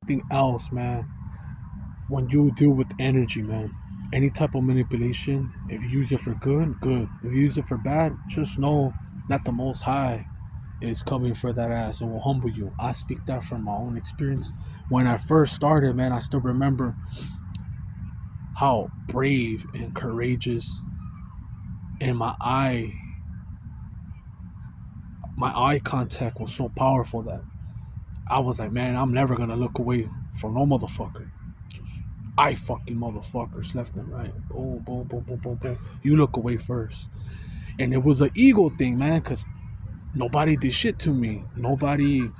Anything else, man, when you deal with energy, man, any type of manipulation, if you use it for good, good. If you use it for bad, just know that the Most High is coming for that ass and will humble you. I speak that from my own experience. When I first started, man, I still remember how brave and courageous, and my eye contact was so powerful that I was like, man, I'm never gonna look away from no motherfucker. Just I fucking motherfuckers left and right. Boom, boom, boom, boom, boom, boom. You look away first. And it was an ego thing, man, because nobody did shit to me. Nobody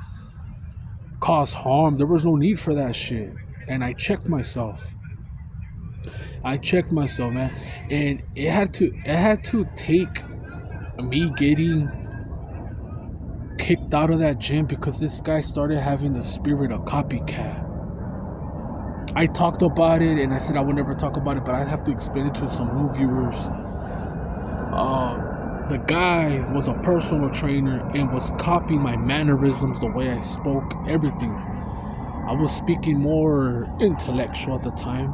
caused harm. There was no need for that shit. And I checked myself. I checked myself, man. And it had to take me getting kicked out of that gym because this guy started having the spirit of copycat. I talked about it and I said I would never talk about it, but I'd have to explain it to some new viewers. The guy was a personal trainer and was copying my mannerisms, the way I spoke, everything. I was speaking more intellectual at the time.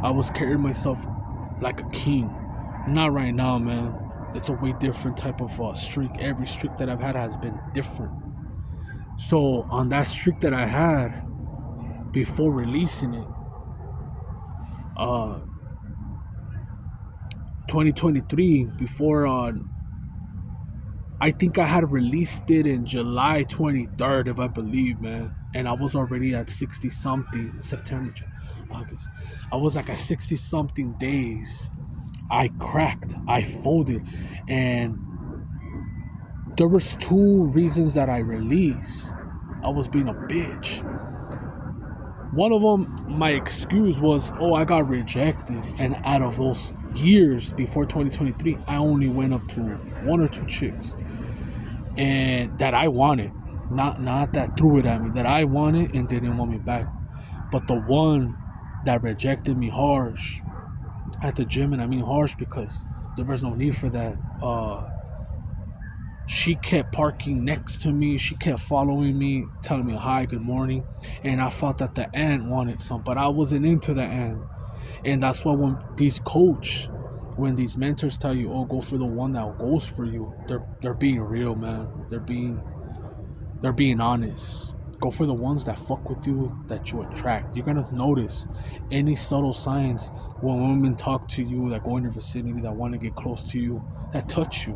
I was carrying myself like a king. Not right now, man. It's a way different type of streak. Every streak that I've had has been different. So on that streak that I had before releasing it, uh, 2023, before I think I had released it in July 23rd, if I believe, man. And I was already at 60 something September, August. I was like at 60 something days. I cracked, I folded, and there was two reasons that I released. I was being a bitch. One of them, my excuse was, oh, I got rejected. And out of those years before 2023, I only went up to one or two chicks. And that I wanted. Not that threw it at me. That I wanted and they didn't want me back. But the one that rejected me harsh at the gym, and I mean harsh because there was no need for that. She kept parking next to me. She kept following me, telling me hi, good morning. And I felt that the ant wanted some, but I wasn't into the ant. And that's why when these mentors tell you, oh, go for the one that goes for you, they're being real, man. They're being honest. Go for the ones that fuck with you, that you attract. You're gonna notice any subtle signs when women talk to you, that go in your vicinity, that want to get close to you, that touch you,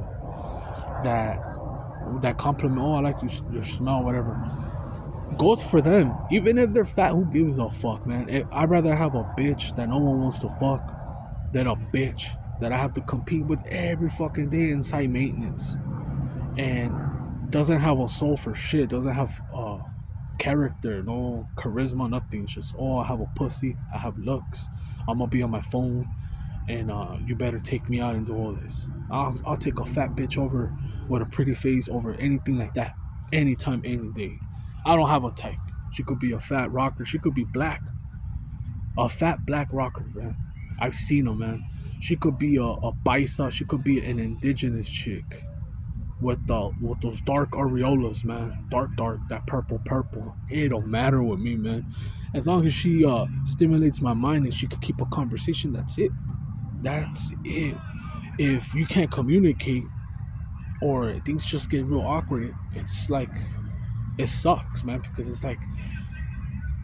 that compliment. Oh, I like your smell, whatever. Go for them, even if they're fat. Who gives a fuck, man? I'd rather have a bitch that no one wants to fuck than a bitch that I have to compete with every fucking day inside maintenance and doesn't have a soul for shit. Doesn't have character, no charisma, nothing. It's just, oh, I have a pussy, I have looks, I'm gonna be on my phone, and you better take me out and do all this. I'll take a fat bitch over with a pretty face over anything like that, anytime, any day. I don't have a type. She could be a fat rocker. She could be black, a fat black rocker, man. I've seen them, man. She could be a paisa. She could be an indigenous chick with those dark areolas, man. Dark, that purple. It don't matter with me, man. As long as she stimulates my mind and she could keep a conversation, that's it. That's it. If you can't communicate or things just get real awkward, it's like it sucks, man, because it's like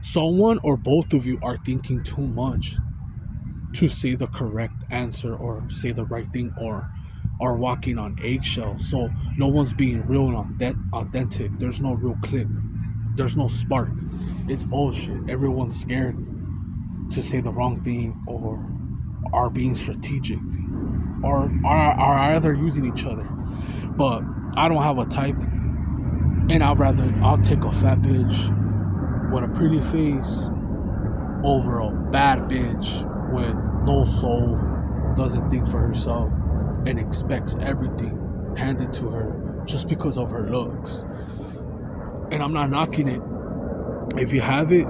someone or both of you are thinking too much to say the correct answer or say the right thing or are walking on eggshells. So no one's being real and authentic. There's no real click. There's no spark. It's bullshit. Everyone's scared to say the wrong thing or are being strategic or are either using each other. But I don't have a type, and I'll take a fat bitch with a pretty face over a bad bitch with no soul, doesn't think for herself, and expects everything handed to her just because of her looks. And I'm not knocking it. If you have it,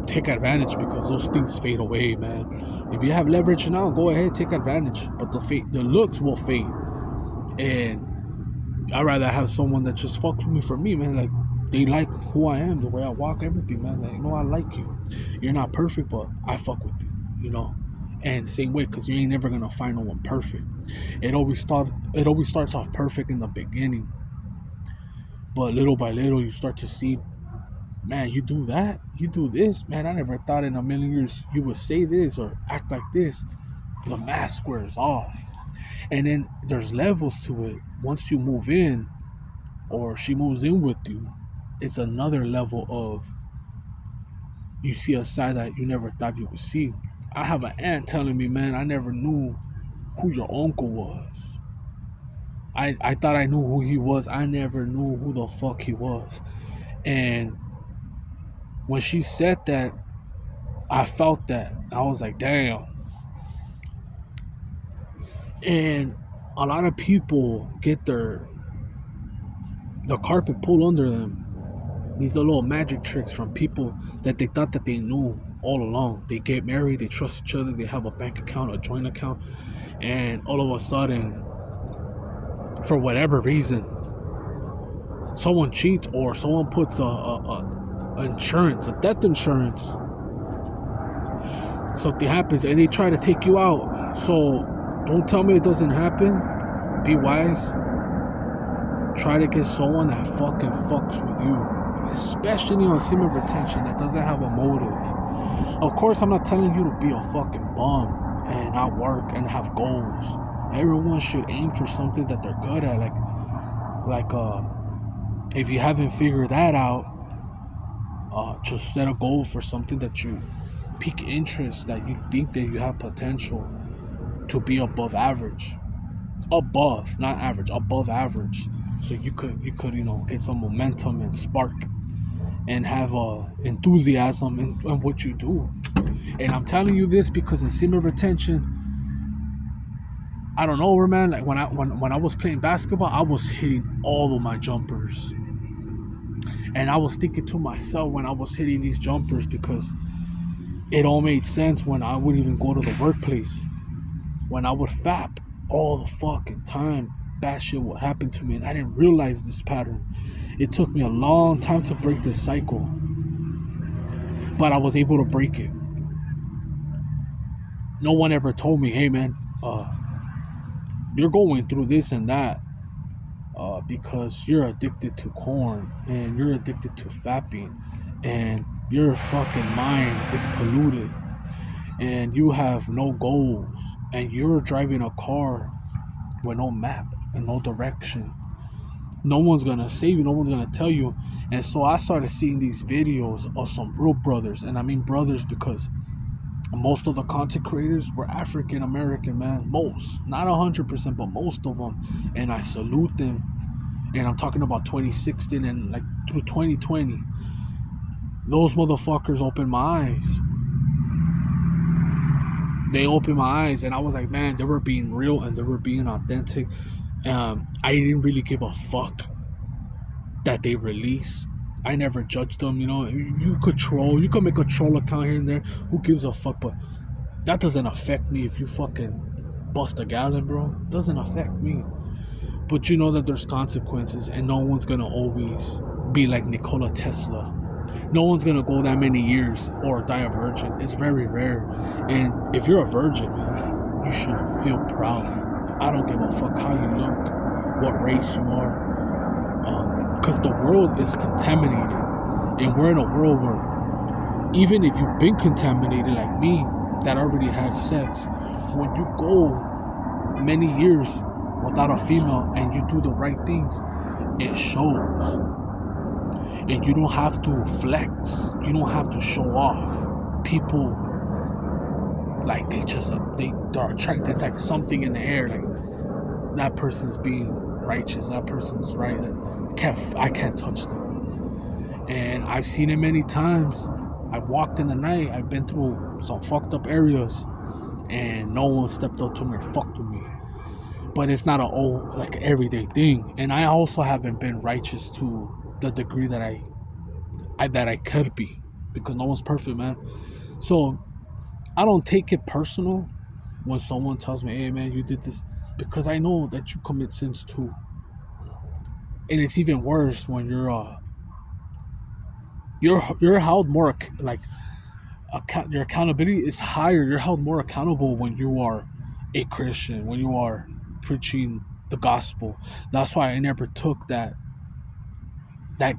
take advantage because those things fade away, man. If you have leverage now, go ahead, take advantage. But the looks will fade. And I'd rather have someone that just fucks with me for me, man. Like, they like who I am, the way I walk, everything, man. They know I like you. You're not perfect, but I fuck with you, you know. And same way, cause you ain't never gonna find no one perfect. It always starts off perfect in the beginning, but little by little you start to see, man, you do that, you do this, man. I never thought in a million years you would say this or act like this. The mask wears off, and then there's levels to it. Once you move in, or she moves in with you, it's another level of, you see a side that you never thought you would see. I have an aunt telling me, man, I never knew who your uncle was. I thought I knew who he was. I never knew who the fuck he was. And when she said that, I felt that. I was like, damn. And a lot of people get the carpet pulled under them. These are little magic tricks from people that they thought that they knew all along. They get married, they trust each other, they have a bank account, a joint account, and all of a sudden, for whatever reason, someone cheats or someone puts a insurance, a death insurance. Something happens and they try to take you out. So don't tell me it doesn't happen. Be wise. Try to get someone that fucking fucks with you, especially on semen retention, that doesn't have a motive. Of course, I'm not telling you to be a fucking bum and not work and have goals. Everyone should aim for something that they're good at. Like if you haven't figured that out, just set a goal for something that you pique interest, that you think that you have potential to be above average. Above, not average, above average. So you could get some momentum and spark and have enthusiasm in what you do. And I'm telling you this because in semen retention, I don't know, man. Like when I was playing basketball, I was hitting all of my jumpers, and I was thinking to myself when I was hitting these jumpers, because it all made sense when I would even go to the workplace, when I would fap all the fucking time. Bad shit would happen to me, and I didn't realize this pattern. It took me a long time to break this cycle, but I was able to break it. No one ever told me, hey man, you're going through this and that because you're addicted to corn and you're addicted to fapping and your fucking mind is polluted and you have no goals and you're driving a car with no map and no direction. No one's gonna save you, no one's gonna tell you. And so I started seeing these videos of some real brothers, and I mean brothers because most of the content creators were African American, man. Most, not 100%, but most of them. And I salute them. And I'm talking about 2016 and like through 2020. Those motherfuckers opened my eyes. They opened my eyes, and I was like, man, they were being real and they were being authentic. I didn't really give a fuck that they released. I never judged them, you know. You could troll, you could make a troll account here and there. Who gives a fuck? But that doesn't affect me. If you fucking bust a gallon, bro, it doesn't affect me. But you know that there's consequences, and no one's gonna always be like Nikola Tesla. No one's gonna go that many years or die a virgin. It's very rare. And if you're a virgin, man, you should feel proud. I don't give a fuck how you look, what race you are, because the world is contaminated, and we're in a world where even if you've been contaminated like me, that already had sex, when you go many years without a female and you do the right things, it shows. And you don't have to flex. You don't have to show off. People, like, they're attracted. It's like something in the air. Like, that person's being righteous. That person's right. I can't touch them. And I've seen it many times. I've walked in the night. I've been through some fucked up areas, and no one stepped up to me and fucked with me. But it's not an everyday thing. And I also haven't been righteous to the degree that I could be, because no one's perfect, man. So I don't take it personal when someone tells me, hey man, you did this, because I know that you commit sins too. And it's even worse when you're you're held more like your accountability is higher. You're held more accountable when you are a Christian, when you are preaching the gospel. That's why I never took that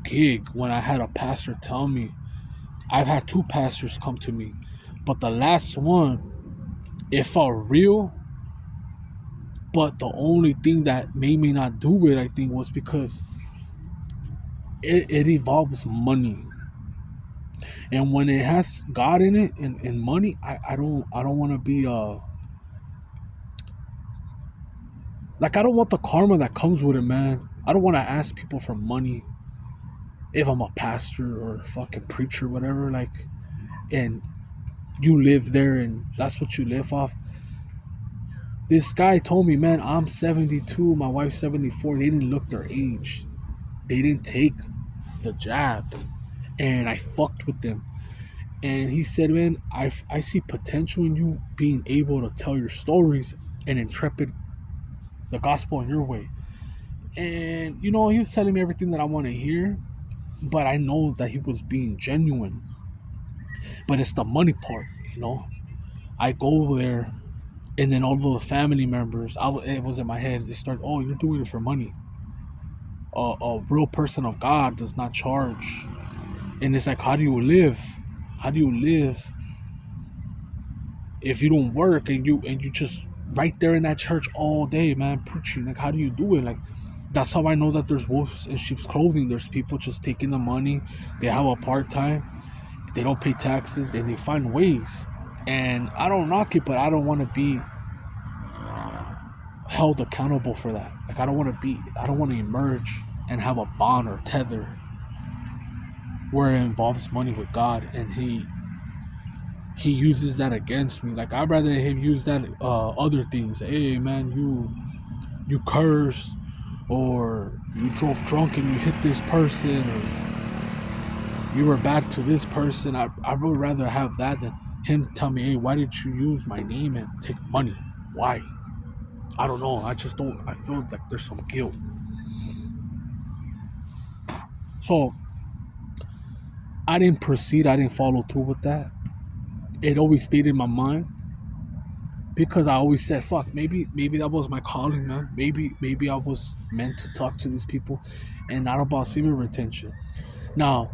gig when I had a pastor tell me. I've had two pastors come to me, but the last one, it felt real. But the only thing that made me not do it, I think, was because it involves money. And when it has God in it and money, I don't want to be like, I don't want the karma that comes with it, man. I don't want to ask people for money if I'm a pastor or a fucking preacher, whatever. Like, and you live there and that's what you live off. This guy told me, man, I'm 72, my wife's 74. They didn't look their age. They didn't take the jab, and I fucked with them. And he said, man, I see potential in you being able to tell your stories and intrepid the gospel in your way. And, he was telling me everything that I want to hear, but I know that he was being genuine. But it's the money part. I go there, and then all the family members, it was in my head, they start, oh, you're doing it for money. A real person of God does not charge. And it's like, how do you live? How do you live if you don't work and you just right there in that church all day, man, preaching? Like, how do you do it? Like, that's how I know that there's wolves in sheep's clothing. There's people just taking the money. They have a part-time. They don't pay taxes, and they find ways. And I don't knock it, but I don't want to be held accountable for that. Like, I don't want to emerge and have a bond or tether where it involves money with God, and he uses that against me. Like, I'd rather him use that other things. Hey, man, you cursed, or you drove drunk and you hit this person, or you were bad to this person. I would rather have that than him tell me, hey, why did you use my name and take money? Why? I don't know. I just don't. I feel like there's some guilt. So I didn't proceed. I didn't follow through with that. It always stayed in my mind, because I always said, fuck, maybe that was my calling, man. Maybe I was meant to talk to these people and not about semen retention. Now,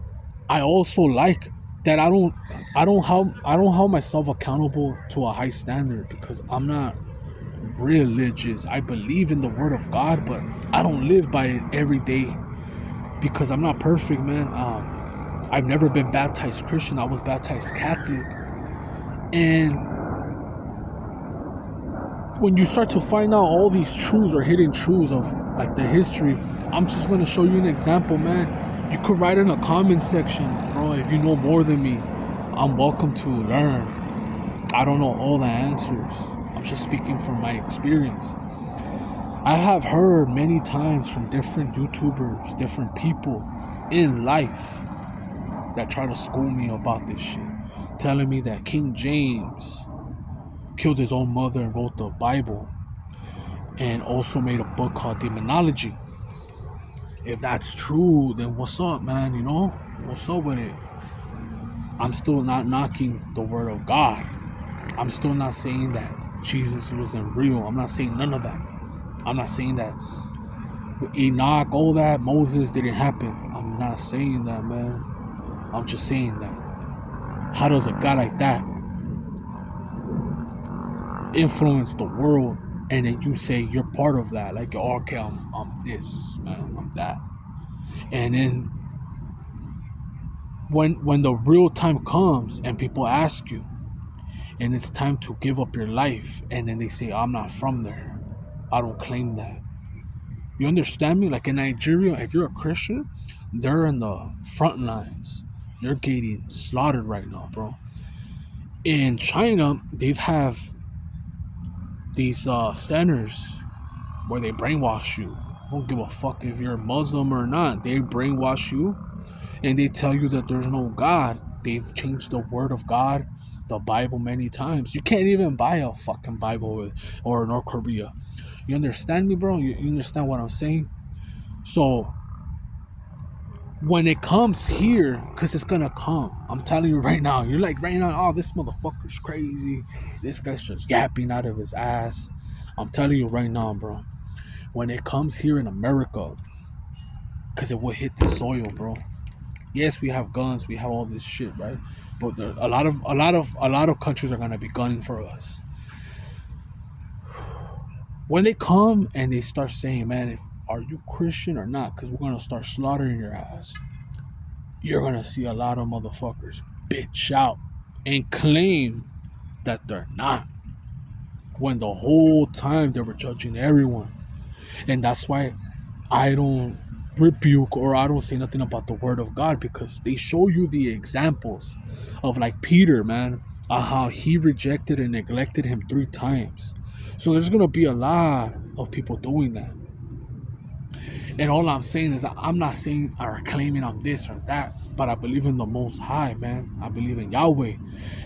I also like that I don't hold myself accountable to a high standard, because I'm not religious. I believe in the word of God, but I don't live by it every day, because I'm not perfect, man. I've never been baptized Christian. I was baptized Catholic. And when you start to find out all these truths or hidden truths of like the history, I'm just going to show you an example, man. You could write in a comment section, bro, if you know more than me. I'm welcome to learn. I don't know all the answers. I'm just speaking from my experience. I have heard many times from different YouTubers, different people in life that try to school me about this shit, telling me that King James killed his own mother and wrote the Bible, and also made a book called Demonology. If that's true, then what's up, man? What's up with it? I'm still not knocking the word of God. I'm still not saying that Jesus wasn't real. I'm not saying none of that. I'm not saying that Enoch, all that, Moses didn't happen. I'm not saying that, man. I'm just saying that. How does a guy like that influence the world, and then you say you're part of that? Like, okay, I'm this, man, I'm that. And then when the real time comes and people ask you, and it's time to give up your life, and then they say, I'm not from there, I don't claim that. You understand me? Like, in Nigeria, if you're a Christian, they're in the front lines. They're getting slaughtered right now, bro. In China, they have these centers where they brainwash you. I don't give a fuck if you're a Muslim or not. They brainwash you, and they tell you that there's no God. They've changed the word of God, the Bible, many times. You can't even buy a fucking Bible or North Korea. You understand me, bro? You understand what I'm saying? So when it comes here, because it's gonna come. I'm telling you right now. You're like right now, oh, this motherfucker's crazy. This guy's just yapping out of his ass. I'm telling you right now, bro. When it comes here in America, because it will hit the soil, bro. Yes, we have guns, we have all this shit, right? But a lot of countries are gonna be gunning for us. When they come and they start saying, man, if are you Christian or not? Because we're gonna start slaughtering your ass. You're gonna see a lot of motherfuckers bitch out and claim that they're not. When the whole time they were judging everyone. And that's why I don't rebuke or I don't say nothing about the word of God, because they show you the examples of like Peter, man, how he rejected and neglected him 3 times. So there's gonna be a lot of people doing that. And all I'm saying is that I'm not saying or claiming I'm this or that, but I believe in the Most High, man. I believe in Yahweh,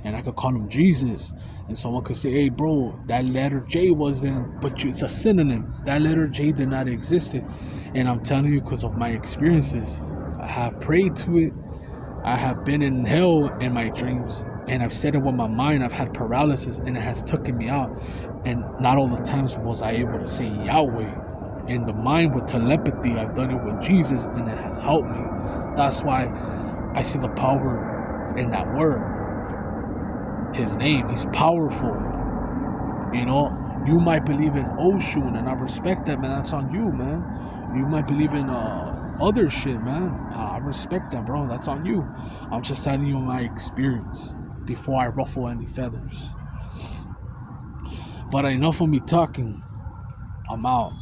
and I could call him Jesus. And someone could say, hey, bro, that letter J wasn't, but it's a synonym. That letter J did not exist. And I'm telling you because of my experiences. I have prayed to it. I have been in hell in my dreams. And I've said it with my mind. I've had paralysis, and it has taken me out. And not all the times was I able to say Yahweh. In the mind with telepathy, I've done it with Jesus, and it has helped me. That's why I see the power in that word. His name, he's powerful. You know, you might believe in Oshun, and I respect that, man. That's on you, man. You might believe in other shit, man. I respect that, bro. That's on you. I'm just telling you my experience before I ruffle any feathers. But enough of me talking. I'm out.